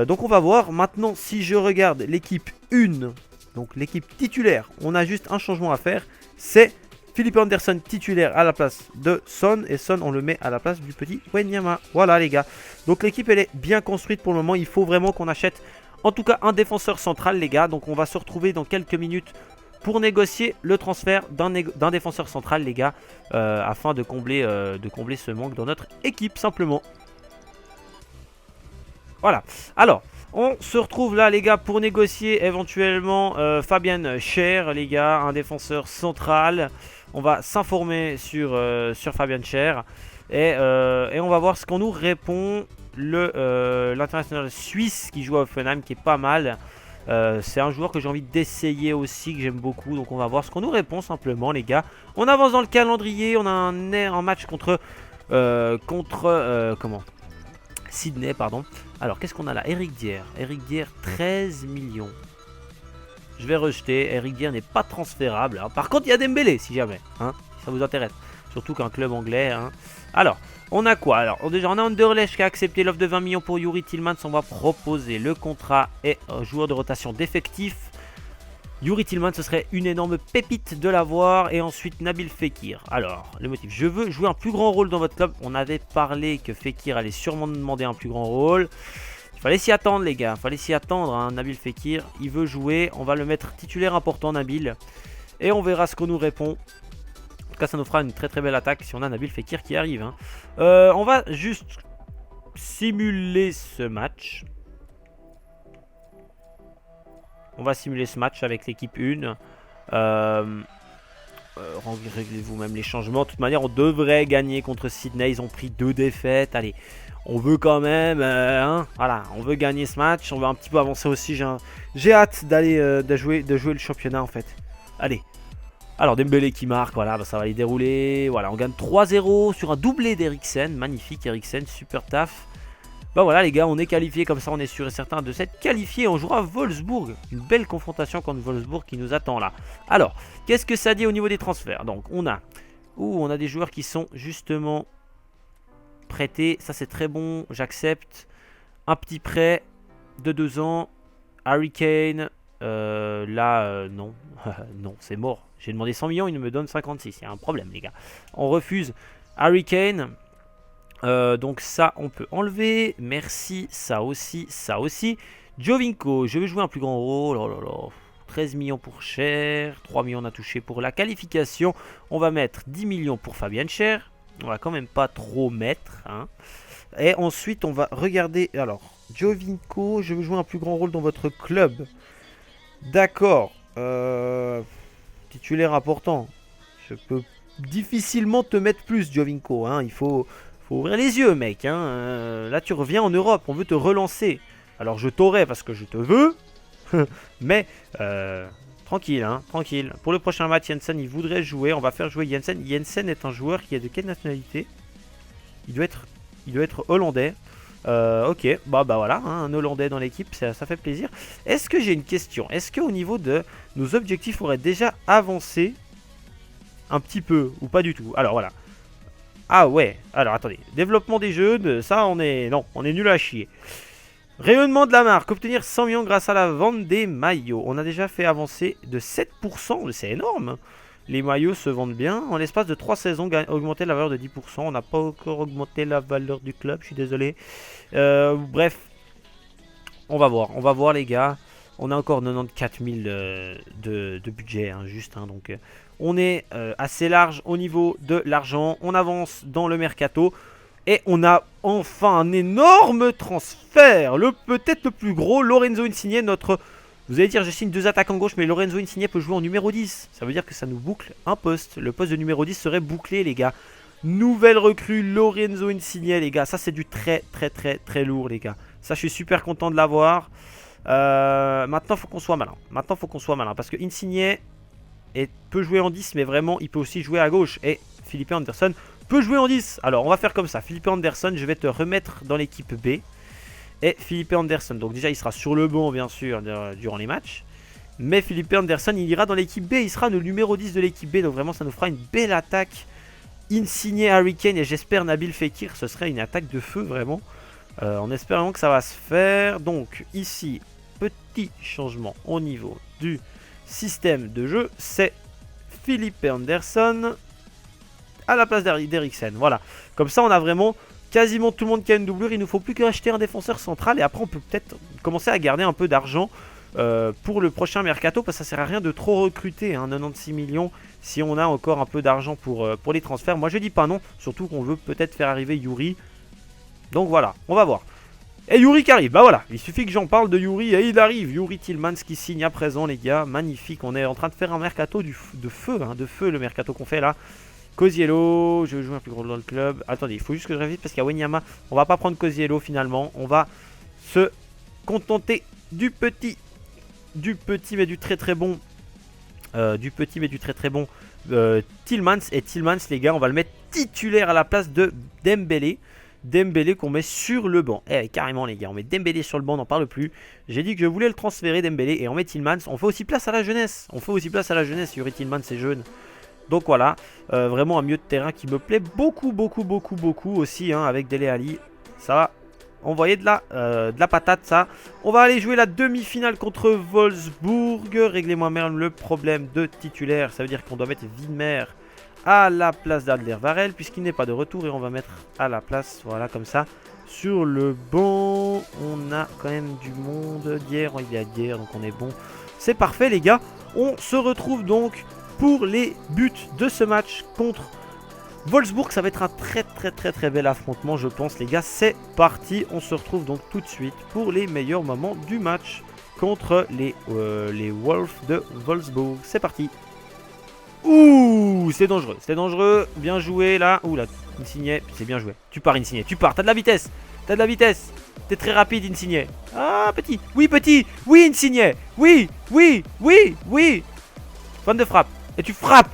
Donc, on va voir. Maintenant, si je regarde l'équipe 1, donc l'équipe titulaire, on a juste un changement à faire. C'est Philippe Anderson titulaire à la place de Son. Et Son, on le met à la place du petit Wanyama. Voilà, les gars. Donc, l'équipe, elle est bien construite pour le moment. Il faut vraiment qu'on achète, en tout cas, un défenseur central, les gars. Donc, on va se retrouver dans quelques minutes pour négocier le transfert d'un défenseur central, les gars, afin de combler ce manque dans notre équipe, simplement. Voilà. Alors, on se retrouve là, les gars, pour négocier éventuellement Fabian Schär, les gars, un défenseur central. On va s'informer sur Fabian Schär et on va voir ce qu'on nous répond. L'international suisse qui joue à Offenheim, qui est pas mal. C'est un joueur que j'ai envie d'essayer aussi, que j'aime beaucoup. Donc on va voir ce qu'on nous répond simplement, les gars. On avance dans le calendrier. On a un match contre Sydney, pardon. Alors qu'est-ce qu'on a là? Eric Dier. Eric Dier, 13 millions. Je vais rejeter. Eric Dier n'est pas transférable. Hein. Par contre, il y a Dembélé, si jamais. Hein, si ça vous intéresse. Surtout qu'un club anglais. Hein. Alors, on a quoi? Alors, déjà, on a Anderlecht qui a accepté l'offre de 20 millions pour Youri Tillmans. On va proposer le contrat et joueur de rotation d'effectif. Youri Tillmans, ce serait une énorme pépite de l'avoir. Et ensuite, Nabil Fekir. Alors, le motif. Je veux jouer un plus grand rôle dans votre club. On avait parlé que Fekir allait sûrement demander un plus grand rôle. Il fallait s'y attendre, les gars. Il fallait s'y attendre. Hein. Nabil Fekir, il veut jouer. On va le mettre titulaire important, Nabil. Et on verra ce qu'on nous répond. En tout cas, ça nous fera une très très belle attaque si on a Nabil Fekir qui arrive. Hein. On va juste simuler ce match. On va simuler ce match avec l'équipe 1. Réglez-vous même les changements. De toute manière, on devrait gagner contre Sydney. Ils ont pris 2 défaites. Allez, on veut quand même, voilà, on veut gagner ce match. On va un petit peu avancer aussi. J'ai hâte d'aller de jouer le championnat en fait. Allez. Alors Dembélé qui marque, voilà, bah, ça va les dérouler. Voilà, on gagne 3-0 sur un doublé d'Eriksen. Magnifique Eriksen, super taf. Bah voilà les gars, on est qualifié comme ça, on est sûr et certain de s'être qualifié. On jouera à Wolfsburg, une belle confrontation contre Wolfsburg qui nous attend là. Alors, qu'est-ce que ça dit au niveau des transferts? Donc on a des joueurs qui sont justement prêtés. Ça c'est très bon, j'accepte. Un petit prêt de 2 ans. Harry Kane, non, non c'est mort. J'ai demandé 100 millions, il me donne 56. Il y a un problème les gars. On refuse Harry Kane. Donc ça on peut enlever. Merci, ça aussi, ça aussi. Jovinko, je vais jouer un plus grand rôle. Oh là là. 13 millions pour Cher. 3 millions on a touché pour la qualification. On va mettre 10 millions pour Fabian Cher. On va quand même pas trop mettre. Hein. Et ensuite on va regarder. Alors, Jovinko, je veux jouer un plus grand rôle dans votre club. D'accord. Titulaire important. Je peux difficilement te mettre plus, Jovinko. Hein. Il faut ouvrir les yeux, mec. Hein. Là, tu reviens en Europe. On veut te relancer. Alors, je t'aurai parce que je te veux. Mais, tranquille, hein, tranquille. Pour le prochain match, Jensen, il voudrait jouer. On va faire jouer Jensen. Jensen est un joueur qui est de quelle nationalité? Il doit être hollandais. Ok, bah voilà, hein, un Hollandais dans l'équipe, ça fait plaisir. Est-ce que j'ai une question? Est-ce qu'au niveau de nos objectifs, on aurait déjà avancé un petit peu ou pas du tout? Alors voilà. Ah ouais, alors attendez. Développement des jeux, ça on est... Non, on est nul à chier. Rayonnement de la marque, obtenir 100 millions grâce à la vente des maillots. On a déjà fait avancer de 7%, c'est énorme. Les maillots se vendent bien. En l'espace de 3 saisons, augmenter la valeur de 10%. On n'a pas encore augmenté la valeur du club, je suis désolé. Bref, on va voir les gars. On a encore 94 000 de budget, hein, juste. Hein, donc, on est assez large au niveau de l'argent. On avance dans le mercato. Et on a enfin un énorme transfert. Peut-être le plus gros, Lorenzo Insigne, notre... Vous allez dire, je signe 2 attaquants gauche, mais Lorenzo Insigne peut jouer en numéro 10. Ça veut dire que ça nous boucle un poste. Le poste de numéro 10 serait bouclé, les gars. Nouvelle recrue, Lorenzo Insigne, les gars. Ça, c'est du très lourd, les gars. Ça, je suis super content de l'avoir. Maintenant, il faut qu'on soit malin. Parce que Insigne peut jouer en 10, mais vraiment, il peut aussi jouer à gauche. Et Philippe Anderson peut jouer en 10. Alors, on va faire comme ça. Philippe Anderson, je vais te remettre dans l'équipe B. Et Philippe Anderson, donc déjà il sera sur le banc bien sûr durant les matchs. Mais Philippe Anderson il ira dans l'équipe B, il sera le numéro 10 de l'équipe B. Donc vraiment ça nous fera une belle attaque. Insigne, Harry Kane et j'espère Nabil Fekir, ce serait une attaque de feu vraiment. En espérant que ça va se faire. Donc ici, petit changement au niveau du système de jeu. C'est Philippe Anderson à la place d'Eriksen. Voilà, comme ça on a vraiment... Quasiment tout le monde qui a une doublure, il ne nous faut plus qu'acheter un défenseur central et après on peut peut-être commencer à garder un peu d'argent pour le prochain mercato parce que ça sert à rien de trop recruter, hein, 96 millions si on a encore un peu d'argent pour les transferts. Moi je dis pas non, surtout qu'on veut peut-être faire arriver Yuri. Donc voilà, on va voir. Et Yuri qui arrive, bah voilà, il suffit que j'en parle de Yuri et il arrive. Yuri Tillmans qui signe à présent les gars, magnifique, on est en train de faire un mercato de feu le mercato qu'on fait là. Koziello, je vais jouer un plus gros dans le club. Attendez, il faut juste que je révise parce qu'il y a Wenyama. On va pas prendre Koziello finalement. On va se contenter du petit mais du très bon. Tillmans. Et Tillmans, les gars, on va le mettre titulaire à la place de Dembélé. Dembélé qu'on met sur le banc. Eh, carrément, les gars, on met Dembélé sur le banc, on n'en parle plus. J'ai dit que je voulais le transférer, Dembélé, et on met Tillmans. On fait aussi place à la jeunesse. Yuri Tillmans, c'est jeune. Donc voilà, vraiment un milieu de terrain qui me plaît beaucoup aussi, hein, avec Dele Alli. Ça va envoyer de la patate, ça. On va aller jouer la demi-finale contre Wolfsburg. Réglez-moi même le problème de titulaire. Ça veut dire qu'on doit mettre Widmer à la place d'Alderweireld, puisqu'il n'est pas de retour. Et on va mettre à la place, voilà, comme ça. Sur le banc, on a quand même du monde. Hier, il y a hier, donc on est bon. C'est parfait, les gars. On se retrouve donc... pour les buts de ce match contre Wolfsburg. Ça va être un très bel affrontement je pense les gars. C'est parti, on se retrouve donc tout de suite pour les meilleurs moments du match contre les Wolves de Wolfsburg. C'est parti. Ouh, c'est dangereux. C'est dangereux. Bien joué là. Ouh là, Insigne. C'est bien joué. Tu pars, Insigne. Tu pars. T'as de la vitesse. T'as de la vitesse. T'es très rapide, Insigne. Ah, petit. Oui, petit. Oui, Insigne. Oui, oui, oui, oui. Fan de frappe. Et tu frappes.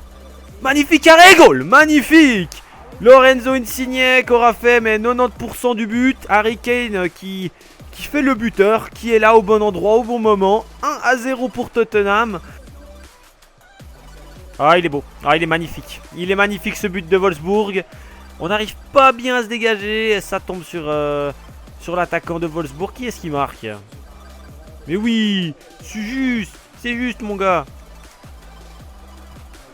Magnifique arrêt, goal. Magnifique. Lorenzo Insigne qui aura fait mais 90% du but. Harry Kane qui fait le buteur. Qui est là au bon endroit, au bon moment. 1-0 pour Tottenham. Ah, il est beau. Ah, il est magnifique. Il est magnifique ce but de Wolfsburg. On n'arrive pas bien à se dégager. Ça tombe sur l'attaquant de Wolfsburg. Qui est-ce qui marque? Mais oui, c'est juste mon gars.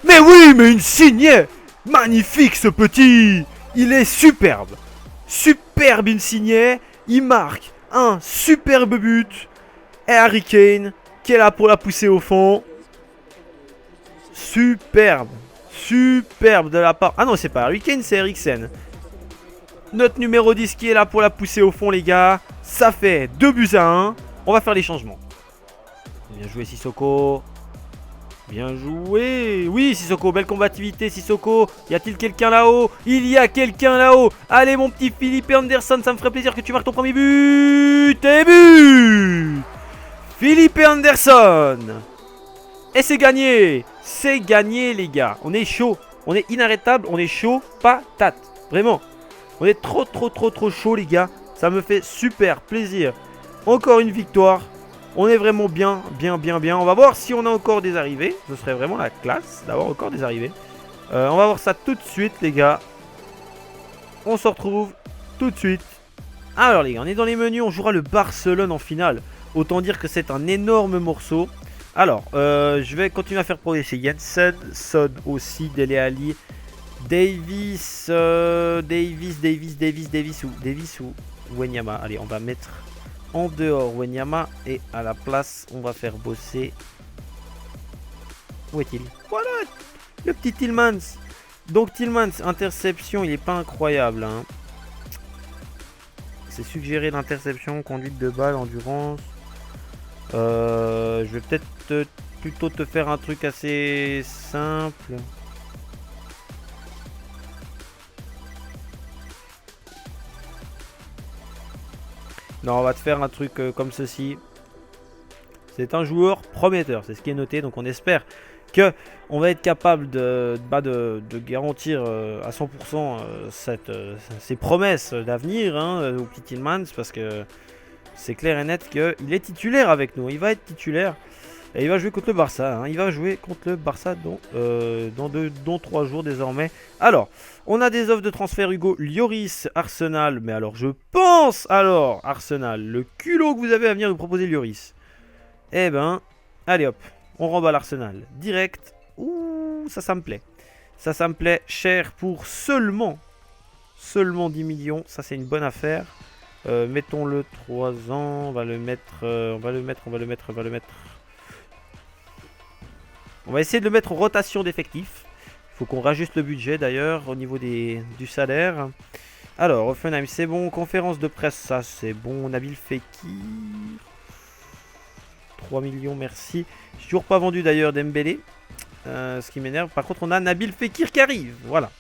Mais oui, mais Insigne. Magnifique ce petit. Il est superbe. Superbe Insigne. Il marque un superbe but. Et Harry Kane qui est là pour la pousser au fond. Superbe. Superbe de la part... Ah non, c'est pas Harry Kane, c'est Eriksen. Notre numéro 10 qui est là pour la pousser au fond, les gars. Ça fait 2-1. On va faire les changements. Bien joué, Sissoko. Bien joué. Oui, Sissoko, belle combativité, Sissoko. Y a-t-il quelqu'un là-haut? Il y a quelqu'un là-haut. Allez, mon petit Philippe Anderson, ça me ferait plaisir que tu marques ton premier but. Et but Philippe Anderson. Et c'est gagné. C'est gagné, les gars. On est chaud. On est inarrêtable. On est chaud. Patate. Vraiment. On est trop chaud, les gars. Ça me fait super plaisir. Encore une victoire. On est vraiment bien. On va voir si on a encore des arrivées. Ce serait vraiment la classe d'avoir encore des arrivées. On va voir ça tout de suite, les gars. On se retrouve tout de suite. Alors, les gars, on est dans les menus. On jouera le Barcelone en finale. Autant dire que c'est un énorme morceau. Alors, je vais continuer à faire progresser Jensen, Son aussi, Dele Alli, Davis ou Wanyama. Allez, on va mettre en dehors Wanyama et à la place, on va faire bosser. Où est-il? Voilà, le petit Tillmans. Donc Tillmans, interception, il n'est pas incroyable. Hein. C'est suggéré l'interception, conduite de balle, endurance. Je vais peut-être plutôt te faire un truc assez simple. Non, on va te faire un truc comme ceci. C'est un joueur prometteur, c'est ce qui est noté. Donc on espère que on va être capable de garantir à 100% ces promesses d'avenir hein, au petit Tillmans, parce que c'est clair et net qu'il est titulaire avec nous. Il va être titulaire. Et il va jouer contre le Barça. Hein. Il va jouer contre le Barça dans 3 jours désormais. Alors, on a des offres de transfert Hugo Lloris, Arsenal. Mais alors, je pense, Arsenal, le culot que vous avez à venir nous proposer Lloris. Eh ben, allez hop, on remballe Arsenal. Direct. Ouh, ça me plaît. Ça me plaît. Cher pour seulement 10 millions. Ça, c'est une bonne affaire. Mettons-le 3 ans. On va le mettre. On va essayer de le mettre en rotation d'effectifs. Il faut qu'on rajuste le budget d'ailleurs au niveau du salaire. Alors, Offenheim, c'est bon. Conférence de presse, ça c'est bon. Nabil Fekir. 3 millions, merci. J'ai toujours pas vendu d'ailleurs Dembélé. Ce qui m'énerve. Par contre, on a Nabil Fekir qui arrive. Voilà.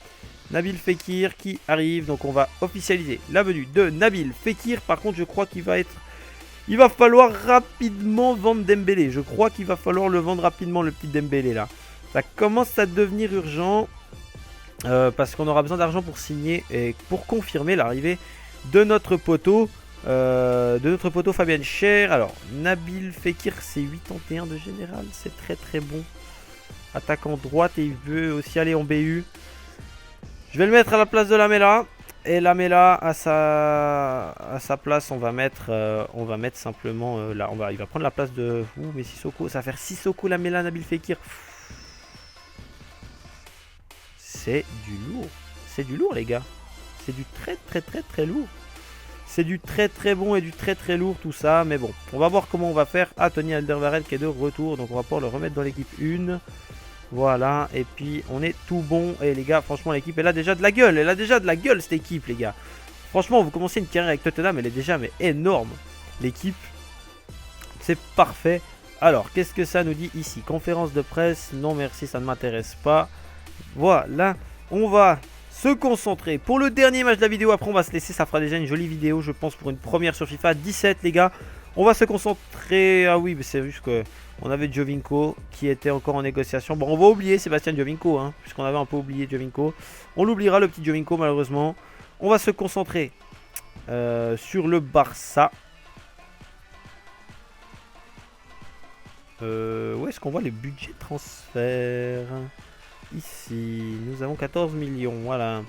Nabil Fekir qui arrive. Donc, on va officialiser la venue de Nabil Fekir. Par contre, je crois qu'il va être... Il va falloir rapidement vendre Dembélé. Je crois qu'il va falloir le vendre rapidement, le petit Dembélé là. Ça commence à devenir urgent. Parce qu'on aura besoin d'argent pour signer et pour confirmer l'arrivée de notre poteau. Fabien Cher. Alors, Nabil Fekir, c'est 81 de général. C'est très bon. Attaquant droite et il veut aussi aller en BU. Je vais le mettre à la place de Lamela. Et Lamela à sa place, on va mettre simplement là. Il va prendre la place de mais Sissoko. Ça va faire Sissoko, Lamela, Nabil Fekir. C'est du lourd. C'est du lourd, les gars. C'est du très lourd. C'est du très bon et du très lourd tout ça. Mais bon, on va voir comment on va faire. Ah, Tony Alderweireld qui est de retour. Donc on va pouvoir le remettre dans l'équipe 1. Voilà, et puis on est tout bon. Et les gars, franchement, l'équipe, elle a déjà de la gueule. Elle a déjà de la gueule, cette équipe, les gars. Franchement, vous commencez une carrière avec Tottenham, elle est déjà mais énorme. L'équipe, c'est parfait. Alors, qu'est-ce que ça nous dit ici? Conférence de presse, non merci, ça ne m'intéresse pas. Voilà, on va se concentrer pour le dernier match de la vidéo. Après, on va se laisser, ça fera déjà une jolie vidéo, je pense, pour une première sur FIFA 17, les gars. On va se concentrer... Ah oui, mais c'est juste que on avait Giovinco qui était encore en négociation. Bon, on va oublier Sébastien Giovinco, hein, puisqu'on avait un peu oublié Giovinco. On l'oubliera, le petit Giovinco, malheureusement. On va se concentrer sur le Barça. Où est-ce qu'on voit les budgets transferts? Ici, nous avons 14 millions, voilà.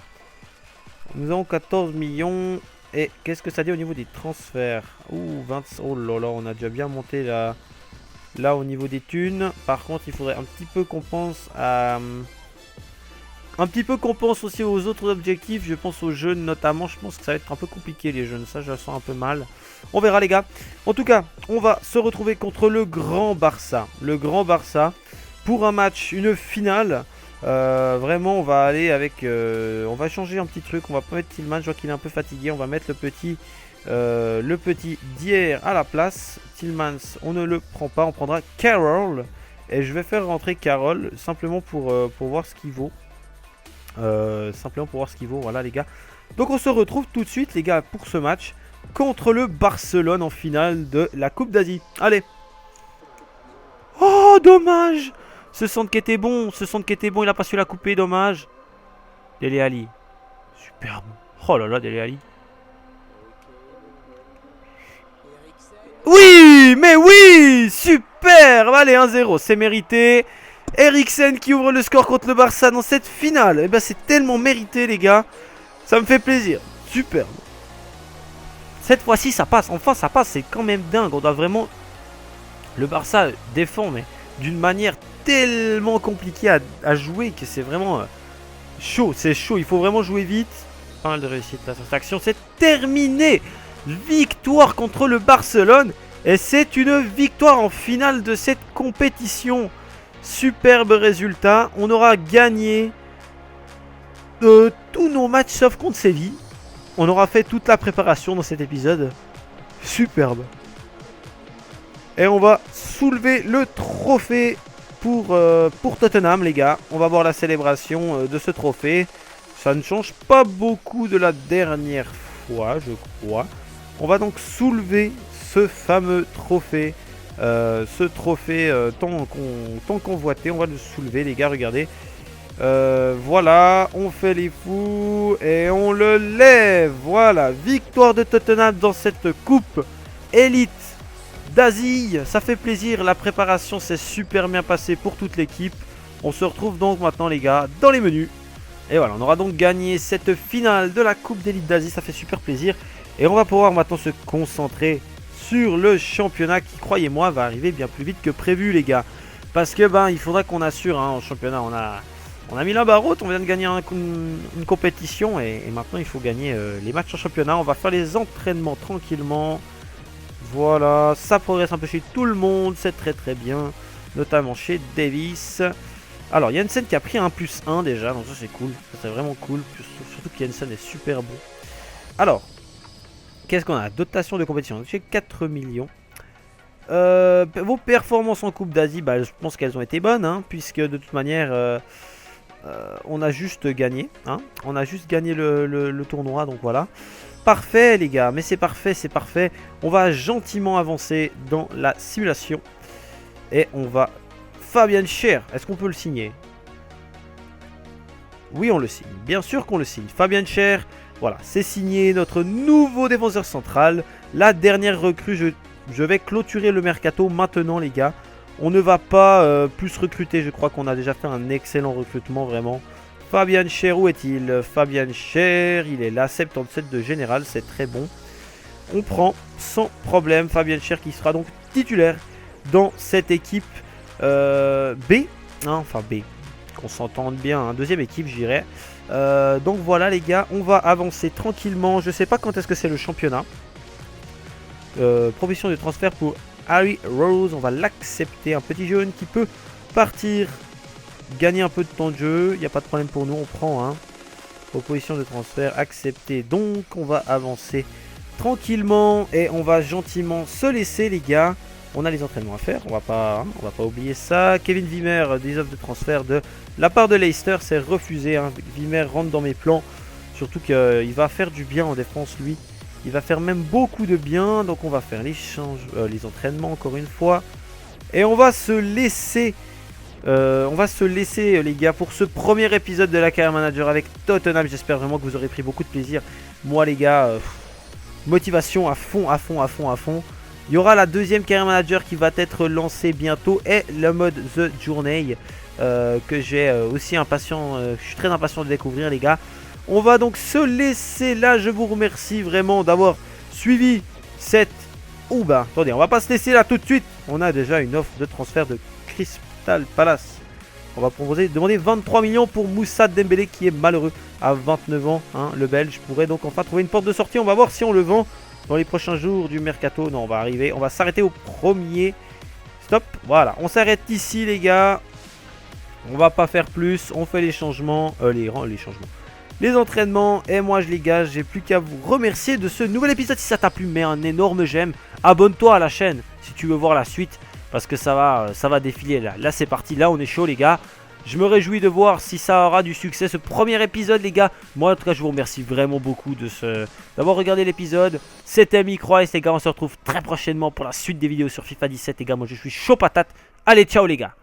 Nous avons 14 millions. Et qu'est-ce que ça dit au niveau des transferts? Ouh, 20... Oh là là, on a déjà bien monté là au niveau des thunes. Par contre, il faudrait un petit peu qu'on pense à... Un petit peu qu'on pense aussi aux autres objectifs. Je pense aux jeunes notamment. Je pense que ça va être un peu compliqué les jeunes. Ça, je le sens un peu mal. On verra les gars. En tout cas, on va se retrouver contre le Grand Barça. Le Grand Barça. Pour un match, une finale. Vraiment, on va aller avec... on va changer un petit truc. On va pas mettre Tillman. Je vois qu'il est un peu fatigué. On va mettre le petit Dier à la place. Tillmans, on ne le prend pas. On prendra Carroll. Et je vais faire rentrer Carroll simplement pour voir ce qu'il vaut. Simplement pour voir ce qu'il vaut, voilà les gars. Donc on se retrouve tout de suite les gars pour ce match contre le Barcelone en finale de la Coupe d'Asie. Allez. Oh dommage. Ce centre qui était bon, il a pas su la couper, dommage. Dele Alli. Superbe. Oh là là, Dele Alli. Oui, mais oui, super. Allez, 1-0, c'est mérité. Eriksen qui ouvre le score contre le Barça dans cette finale. Et ben c'est tellement mérité les gars. Ça me fait plaisir. Superbe. Cette fois-ci ça passe. Enfin ça passe. C'est quand même dingue. On doit vraiment... Le Barça défend mais d'une manière tellement compliquée à jouer que c'est vraiment chaud. C'est chaud. Il faut vraiment jouer vite. Pas mal de réussite là sur cette action. C'est terminé. Victoire contre le Barcelone. Et c'est une victoire en finale de cette compétition. Superbe résultat. On aura gagné tous nos matchs sauf contre Séville. On aura fait toute la préparation dans cet épisode. Superbe. Et on va soulever le trophée pour Tottenham les gars. On va voir la célébration de ce trophée. Ça ne change pas beaucoup de la dernière fois je crois. On va donc soulever ce fameux trophée. Ce trophée tant convoité, on va le soulever les gars, regardez. Voilà, on fait les fous et on le lève. Voilà, victoire de Tottenham dans cette coupe élite d'Asie. Ça fait plaisir, la préparation s'est super bien passée pour toute l'équipe. On se retrouve donc maintenant les gars dans les menus. Et voilà, on aura donc gagné cette finale de la coupe d'élite d'Asie, ça fait super plaisir. Et on va pouvoir maintenant se concentrer sur le championnat qui, croyez-moi, va arriver bien plus vite que prévu les gars. Parce que ben il faudra qu'on assure hein, en championnat. On a mis la barre haute, on vient de gagner une compétition et maintenant il faut gagner les matchs en championnat. On va faire les entraînements tranquillement. Voilà, ça progresse un peu chez tout le monde, c'est très très bien. Notamment chez Davis. Alors Jensen qui a pris un +1 déjà, donc ça c'est cool. Ça c'est vraiment cool, surtout que Jensen est super bon. Alors, qu'est-ce qu'on a? Dotation de compétition, j'ai 4 millions. Vos performances en Coupe d'Asie, bah, je pense qu'elles ont été bonnes, hein, puisque de toute manière, on a juste gagné. Hein, on a juste gagné le tournoi, donc voilà. Parfait les gars, mais c'est parfait, c'est parfait. On va gentiment avancer dans la simulation. Et on va... Fabian Schär, est-ce qu'on peut le signer? Oui, on le signe, bien sûr qu'on le signe. Fabian Schär, voilà, c'est signé, notre nouveau défenseur central. La dernière recrue, je vais clôturer le mercato maintenant les gars. On ne va pas plus recruter, je crois qu'on a déjà fait un excellent recrutement vraiment. Fabian Schär, où est-il? Fabian Schär, il est là, 77 de général, c'est très bon. On prend sans problème Fabian Schär qui sera donc titulaire dans cette équipe B. Hein, enfin B, qu'on s'entende bien, hein, deuxième équipe je dirais. Donc voilà les gars, on va avancer tranquillement. Je sais pas quand est-ce que c'est le championnat. Proposition de transfert pour Harry Rose, on va l'accepter. Un petit jeune qui peut partir, gagner un peu de temps de jeu, il n'y a pas de problème pour nous, on prend. Hein. Proposition de transfert acceptée, donc on va avancer tranquillement et on va gentiment se laisser les gars. On a les entraînements à faire, on va pas oublier ça. Kevin Wimmer, des offres de transfert de la part de Leicester, c'est refusé. Hein. Wimmer rentre dans mes plans, surtout qu'il va faire du bien en défense lui. Il va faire même beaucoup de bien, donc on va faire les entraînements encore une fois. Et on va se laisser, les gars, pour ce premier épisode de la Career Manager avec Tottenham. J'espère vraiment que vous aurez pris beaucoup de plaisir. Moi les gars, motivation à fond, à fond, à fond, à fond. Il y aura la deuxième Career Manager qui va être lancée bientôt et le mode The Journey que j'ai aussi impatient, je suis très impatient de découvrir les gars. On va donc se laisser là, je vous remercie vraiment d'avoir suivi cette... Ouh bah attendez, on va pas se laisser là tout de suite. On a déjà une offre de transfert de Crystal Palace. On va demander 23 millions pour Moussa Dembélé qui est malheureux à 29 ans, hein, le Belge pourrait donc enfin trouver une porte de sortie. On va voir si on le vend dans les prochains jours du mercato. Non, on va arriver, on va s'arrêter au premier. Stop, voilà, on s'arrête ici les gars. On va pas faire plus, on fait les changements, les entraînements. Et moi les gars, j'ai plus qu'à vous remercier de ce nouvel épisode. Si ça t'a plu, mets un énorme j'aime. Abonne-toi à la chaîne si tu veux voir la suite, parce que ça va défiler là. Là c'est parti, là on est chaud les gars. Je me réjouis de voir si ça aura du succès ce premier épisode les gars. Moi en tout cas je vous remercie vraiment beaucoup d'avoir regardé l'épisode. C'était Microice les gars, on se retrouve très prochainement pour la suite des vidéos sur FIFA 17 les gars. Moi je suis chaud patate. Allez ciao les gars.